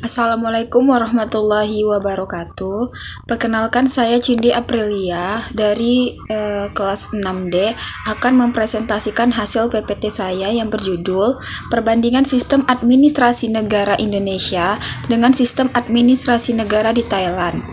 Assalamualaikum warahmatullahi wabarakatuh. Perkenalkan, saya Cindy Aprilia dari kelas 6D akan mempresentasikan hasil PPT saya yang berjudul Perbandingan Sistem Administrasi Negara Indonesia dengan Sistem Administrasi Negara di Thailand.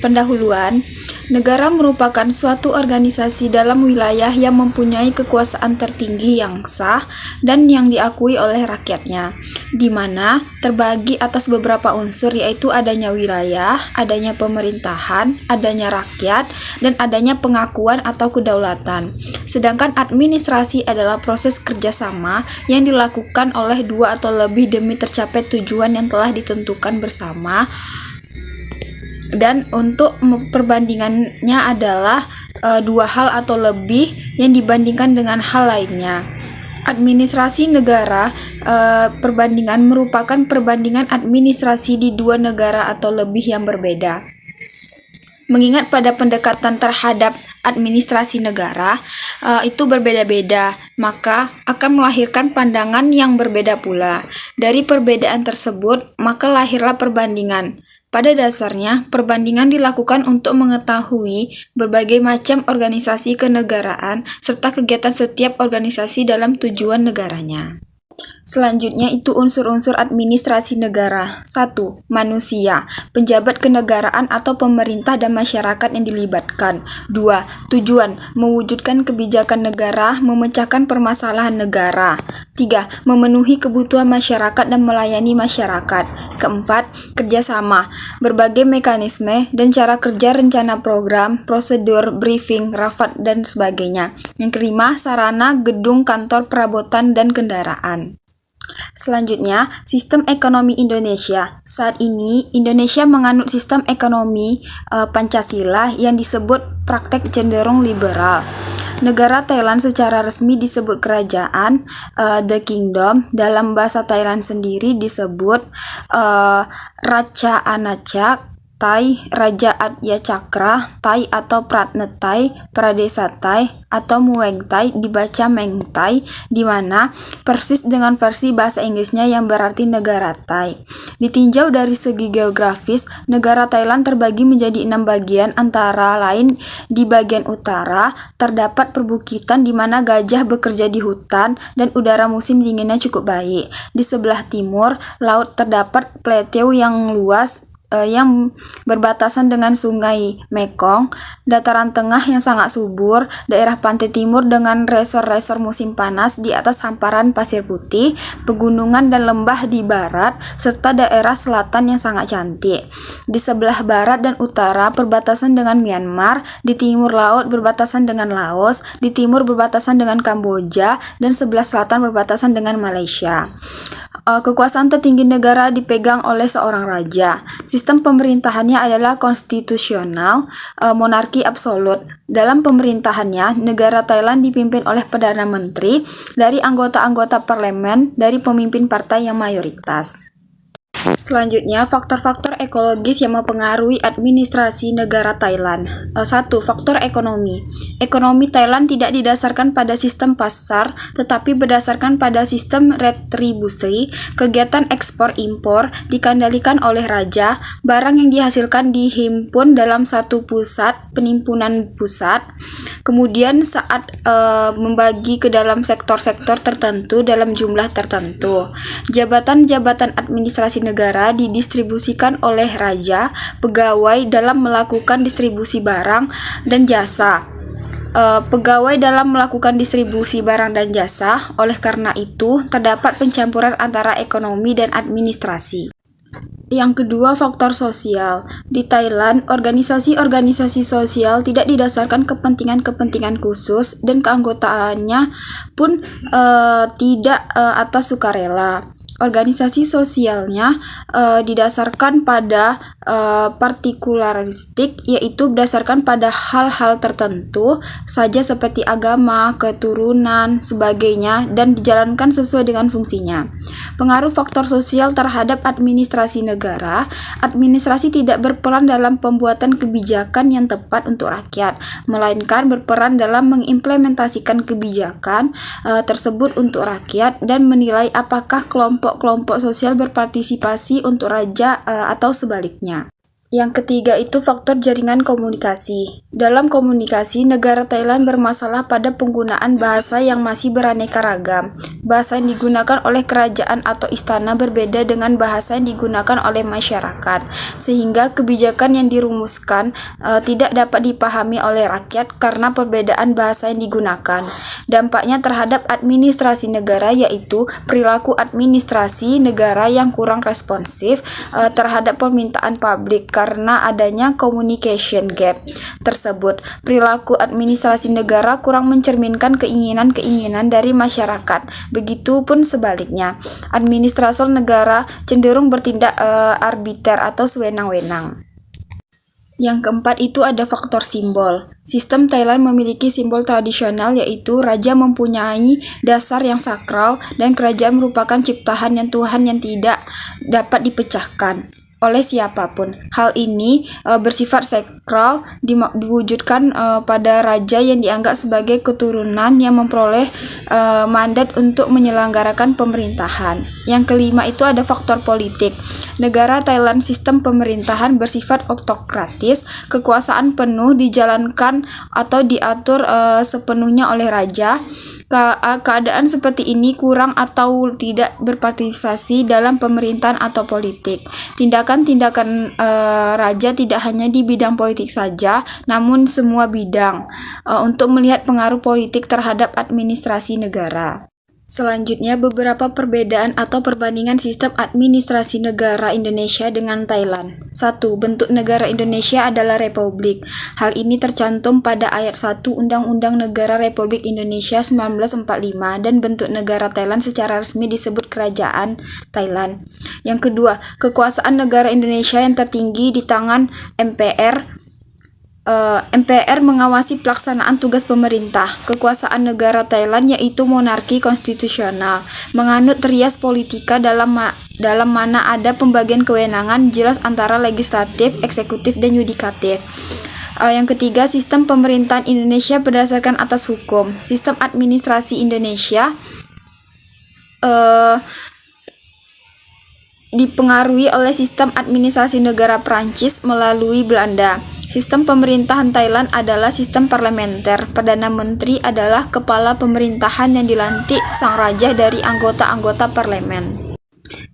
Pendahuluan, negara merupakan suatu organisasi dalam wilayah yang mempunyai kekuasaan tertinggi yang sah dan yang diakui oleh rakyatnya, di mana terbagi atas beberapa unsur, yaitu adanya wilayah, adanya pemerintahan, adanya rakyat, dan adanya pengakuan atau kedaulatan. Sedangkan administrasi adalah proses kerjasama yang dilakukan oleh dua atau lebih demi tercapai tujuan yang telah ditentukan bersama. Dan untuk perbandingannya adalah dua hal atau lebih yang dibandingkan dengan hal lainnya. Administrasi negara, perbandingan merupakan perbandingan administrasi di dua negara atau lebih yang berbeda. Mengingat pada pendekatan terhadap administrasi negara itu berbeda-beda, maka akan melahirkan pandangan yang berbeda pula. Dari perbedaan tersebut, maka lahirlah perbandingan. Pada dasarnya, perbandingan dilakukan untuk mengetahui berbagai macam organisasi kenegaraan serta kegiatan setiap organisasi dalam tujuan negaranya. Selanjutnya itu unsur-unsur administrasi negara. 1. Manusia, penjabat kenegaraan atau pemerintah dan masyarakat yang dilibatkan. 2. Tujuan, mewujudkan kebijakan negara, memecahkan permasalahan negara. 3. Memenuhi kebutuhan masyarakat dan melayani masyarakat. Keempat, kerjasama, berbagai mekanisme dan cara kerja rencana program, prosedur, briefing, rapat, dan sebagainya. Yang kelima, sarana, gedung, kantor, perabotan, dan kendaraan. Selanjutnya, sistem ekonomi Indonesia. Saat ini, Indonesia menganut sistem ekonomi Pancasila yang disebut praktek cenderung liberal. Negara Thailand secara resmi disebut kerajaan, The Kingdom. Dalam bahasa Thailand sendiri disebut Raja Anachak Thai, Raja Adya Cakra Thai atau Pratnet Thai, Pradesa Thai atau Mueng Thai, dibaca Meng Thai, di mana persis dengan versi bahasa Inggrisnya yang berarti negara Thai. Ditinjau dari segi geografis, negara Thailand terbagi menjadi 6 bagian, antara lain di bagian utara terdapat perbukitan di mana gajah bekerja di hutan dan udara musim dinginnya cukup baik. Di sebelah timur laut terdapat plateau yang luas yang berbatasan dengan sungai Mekong, dataran tengah yang sangat subur, daerah pantai timur dengan resor-resor musim panas di atas hamparan pasir putih, pegunungan dan lembah di barat, serta daerah selatan yang sangat cantik. Di sebelah barat dan utara berbatasan dengan Myanmar, di timur laut berbatasan dengan Laos, di timur berbatasan dengan Kamboja, dan sebelah selatan berbatasan dengan Malaysia. Kekuasaan tertinggi negara dipegang oleh seorang raja. Sistem pemerintahannya adalah konstitusional, monarki absolut. Dalam pemerintahannya, negara Thailand dipimpin oleh Perdana Menteri dari anggota-anggota parlemen dari pemimpin partai yang mayoritas. Selanjutnya, faktor-faktor ekologis yang mempengaruhi administrasi negara Thailand. 1. Faktor ekonomi. Ekonomi Thailand tidak didasarkan pada sistem pasar, tetapi berdasarkan pada sistem retribusi. Kegiatan ekspor-impor dikendalikan oleh raja, barang yang dihasilkan dihimpun dalam satu pusat, penimbunan pusat. Kemudian saat membagi ke dalam sektor-sektor tertentu dalam jumlah tertentu. Jabatan-jabatan administrasi negara didistribusikan oleh raja, pegawai dalam melakukan distribusi barang dan jasa. Pegawai dalam melakukan distribusi barang dan jasa. Oleh karena itu, terdapat pencampuran antara ekonomi dan administrasi. Yang kedua, faktor sosial. Di Thailand, organisasi-organisasi sosial tidak didasarkan kepentingan-kepentingan khusus dan keanggotaannya pun tidak atas sukarela. Organisasi sosialnya didasarkan pada partikularistik, yaitu berdasarkan pada hal-hal tertentu saja seperti agama, keturunan, sebagainya, dan dijalankan sesuai dengan fungsinya. Pengaruh faktor sosial terhadap administrasi negara. Administrasi tidak berperan dalam pembuatan kebijakan yang tepat untuk rakyat, melainkan berperan dalam mengimplementasikan kebijakan tersebut untuk rakyat dan menilai apakah kelompok kelompok-kelompok sosial berpartisipasi untuk raja atau sebaliknya. Yang ketiga itu faktor jaringan komunikasi. Dalam komunikasi, negara Thailand bermasalah pada penggunaan bahasa yang masih beraneka ragam. Bahasa yang digunakan oleh kerajaan atau istana berbeda dengan bahasa yang digunakan oleh masyarakat, sehingga kebijakan yang dirumuskan tidak dapat dipahami oleh rakyat karena perbedaan bahasa yang digunakan. Dampaknya terhadap administrasi negara yaitu perilaku administrasi negara yang kurang responsif terhadap permintaan publik karena adanya communication gap tersebut. Perilaku administrasi negara kurang mencerminkan keinginan-keinginan dari masyarakat. Begitupun sebaliknya, administrator negara cenderung bertindak arbiter atau sewenang-wenang. Yang keempat itu ada faktor simbol. Sistem Thailand memiliki simbol tradisional yaitu raja mempunyai dasar yang sakral dan kerajaan merupakan ciptaan yang Tuhan yang tidak dapat dipecahkan oleh siapapun. Hal ini bersifat sakral diwujudkan pada raja yang dianggap sebagai keturunan yang memperoleh mandat untuk menyelenggarakan pemerintahan. Yang kelima itu ada faktor politik. Negara Thailand sistem pemerintahan bersifat autokratis, kekuasaan penuh dijalankan atau diatur sepenuhnya oleh raja. Keadaan seperti ini kurang atau tidak berpartisipasi dalam pemerintahan atau politik. Tindakan-tindakan raja tidak hanya di bidang politik saja, namun semua bidang untuk melihat pengaruh politik terhadap administrasi negara. Selanjutnya, beberapa perbedaan atau perbandingan sistem administrasi negara Indonesia dengan Thailand. 1. Bentuk negara Indonesia adalah republik. Hal ini tercantum pada ayat 1 Undang-Undang Negara Republik Indonesia 1945 dan bentuk negara Thailand secara resmi disebut Kerajaan Thailand. Yang kedua, kekuasaan negara Indonesia yang tertinggi di tangan MPR. MPR mengawasi pelaksanaan tugas pemerintah. Kekuasaan negara Thailand yaitu monarki konstitusional, menganut rias politika dalam mana ada pembagian kewenangan jelas antara legislatif, eksekutif, dan yudikatif. Yang ketiga, sistem pemerintahan Indonesia berdasarkan atas hukum. Sistem administrasi Indonesia dipengaruhi oleh sistem administrasi negara Prancis melalui Belanda. Sistem pemerintahan Thailand adalah sistem parlementer. Perdana Menteri adalah kepala pemerintahan yang dilantik sang raja dari anggota-anggota parlemen.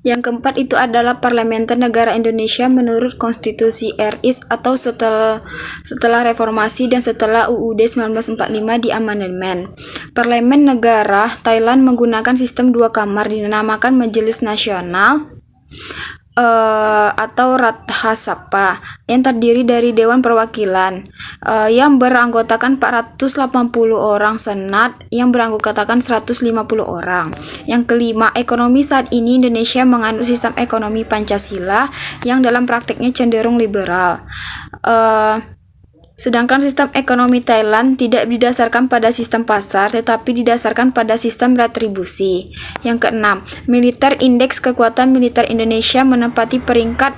Yang keempat itu adalah parlementer negara Indonesia menurut konstitusi RI atau setelah reformasi dan setelah UUD 1945 diamandemen. Parlemen negara Thailand menggunakan sistem dua kamar dinamakan Majelis Nasional atau Ratha Sapa yang terdiri dari Dewan Perwakilan yang beranggotakan 480 orang, Senat yang beranggotakan 150 orang. Yang kelima, ekonomi saat ini Indonesia menganut sistem ekonomi Pancasila yang dalam prakteknya cenderung liberal. Sedangkan sistem ekonomi Thailand tidak didasarkan pada sistem pasar, tetapi didasarkan pada sistem retribusi. Yang keenam, militer indeks kekuatan militer Indonesia menempati peringkat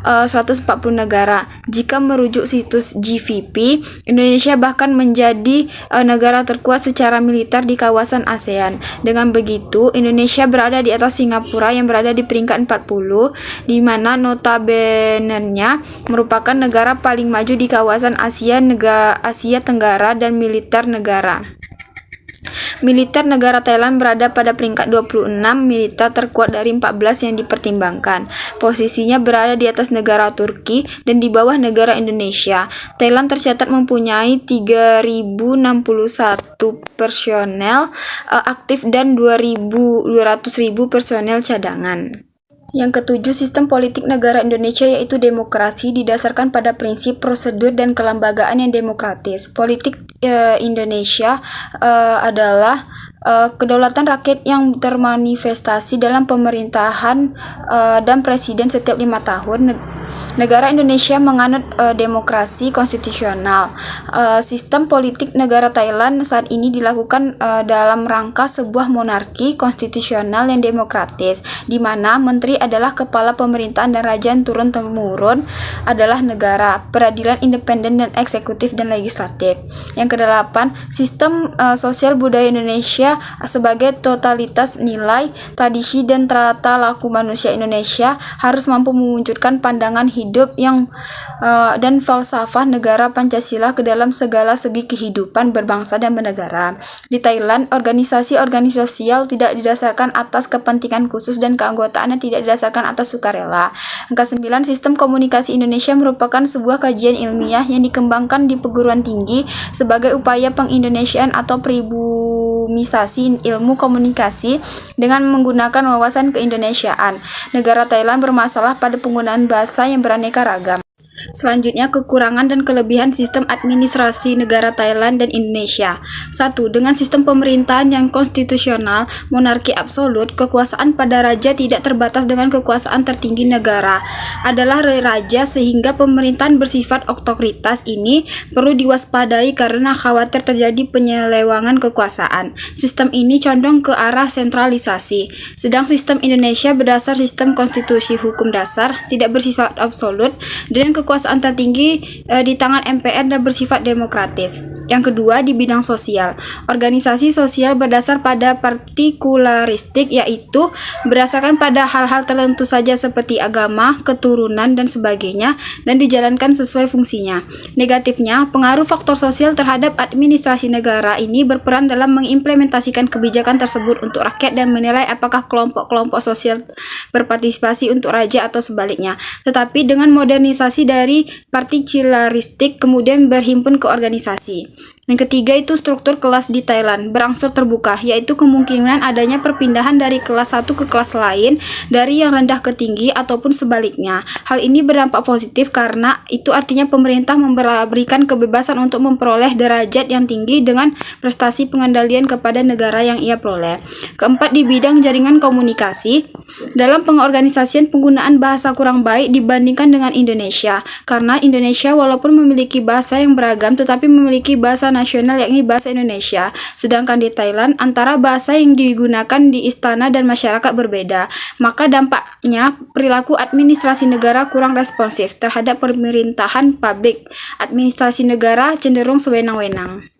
140 negara. Jika merujuk situs GVP, Indonesia bahkan menjadi negara terkuat secara militer di kawasan ASEAN. Dengan begitu, Indonesia berada di atas Singapura yang berada di peringkat 40, di mana notabene-nya merupakan negara paling maju di kawasan Asia Tenggara dan militer negara. Militer negara Thailand berada pada peringkat 26 militer terkuat dari 14 yang dipertimbangkan. Posisinya berada di atas negara Turki dan di bawah negara Indonesia. Thailand tercatat mempunyai 3.061 personel aktif dan 200.000 personel cadangan. Yang ketujuh, sistem politik negara Indonesia yaitu demokrasi didasarkan pada prinsip prosedur dan kelembagaan yang demokratis. Politik Indonesia adalah kedaulatan rakyat yang termanifestasi dalam pemerintahan dan presiden setiap 5 tahun. Negara Indonesia menganut demokrasi konstitusional. Sistem politik negara Thailand saat ini dilakukan dalam rangka sebuah monarki konstitusional yang demokratis, di mana menteri adalah kepala pemerintahan dan raja yang turun-temurun adalah negara, peradilan independen dan eksekutif dan legislatif. Yang kedelapan, sistem sosial budaya Indonesia sebagai totalitas nilai, tradisi dan tata laku manusia Indonesia harus mampu mewujudkan pandangan hidup yang dan falsafah negara Pancasila ke dalam segala segi kehidupan berbangsa dan bernegara. Di Thailand, organisasi-organisasi sosial tidak didasarkan atas kepentingan khusus dan keanggotaannya tidak didasarkan atas sukarela. Yang ke-9, sistem komunikasi Indonesia merupakan sebuah kajian ilmiah yang dikembangkan di perguruan tinggi sebagai upaya pengindonesiaan atau pribumisasi ilmu komunikasi dengan menggunakan wawasan keindonesiaan. Negara Thailand bermasalah pada penggunaan bahasa yang beraneka ragam. Selanjutnya, kekurangan dan kelebihan sistem administrasi negara Thailand dan Indonesia. 1. Dengan sistem pemerintahan yang konstitusional, monarki absolut, kekuasaan pada raja tidak terbatas dengan kekuasaan tertinggi negara adalah raja, sehingga pemerintahan bersifat otoritas ini perlu diwaspadai karena khawatir terjadi penyelewangan kekuasaan. Sistem ini condong ke arah sentralisasi. Sedang sistem Indonesia berdasar sistem konstitusi hukum dasar, tidak bersifat absolut, dan kekuasaan tertinggi di tangan MPR dan bersifat demokratis. Yang kedua, di bidang sosial, organisasi sosial berdasar pada partikularistik, yaitu berdasarkan pada hal-hal tertentu saja seperti agama, keturunan, dan sebagainya, dan dijalankan sesuai fungsinya. Negatifnya, pengaruh faktor sosial terhadap administrasi negara ini berperan dalam mengimplementasikan kebijakan tersebut untuk rakyat dan menilai apakah kelompok-kelompok sosial berpartisipasi untuk raja atau sebaliknya. Tetapi dengan modernisasi dari partikularistik kemudian berhimpun ke organisasi. Yang ketiga itu struktur kelas di Thailand berangsur terbuka, yaitu kemungkinan adanya perpindahan dari kelas satu ke kelas lain, dari yang rendah ke tinggi ataupun sebaliknya. Hal ini berdampak positif karena itu artinya pemerintah memberikan kebebasan untuk memperoleh derajat yang tinggi dengan prestasi pengendalian kepada negara yang ia peroleh. Keempat, di bidang jaringan komunikasi, dalam pengorganisasian penggunaan bahasa kurang baik dibandingkan dengan Indonesia, karena Indonesia walaupun memiliki bahasa yang beragam tetapi memiliki bahasa nasional yakni bahasa Indonesia, sedangkan di Thailand antara bahasa yang digunakan di istana dan masyarakat berbeda. Maka dampaknya perilaku administrasi negara kurang responsif terhadap pemerintahan publik. Administrasi negara cenderung sewenang-wenang.